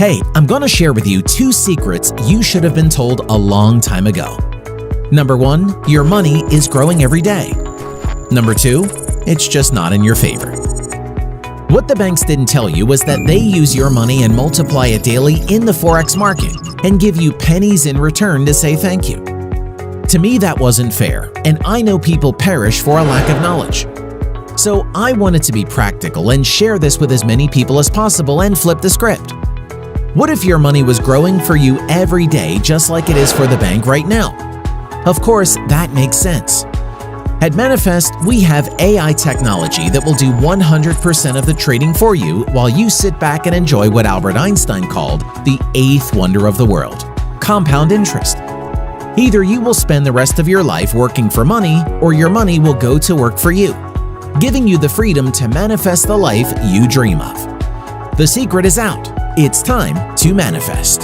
Hey, I'm going to share with you 2 secrets you should have been told a long time ago. Number 1, your money is growing every day. Number 2, it's just not in your favor. What the banks didn't tell you was that they use your money and multiply it daily in the Forex market and give you pennies in return to say thank you. To me, that wasn't fair, and I know people perish for a lack of knowledge. So I wanted to be practical and share this with as many people as possible and flip the script. What if your money was growing for you every day just like it is for the bank right now? Of course, that makes sense. At Manifest, we have AI technology that will do 100% of the trading for you while you sit back and enjoy what Albert Einstein called the 8th wonder of the world: compound interest. Either you will spend the rest of your life working for money, or your money will go to work for you, giving you the freedom to manifest the life you dream of. The secret is out. It's time to manifest.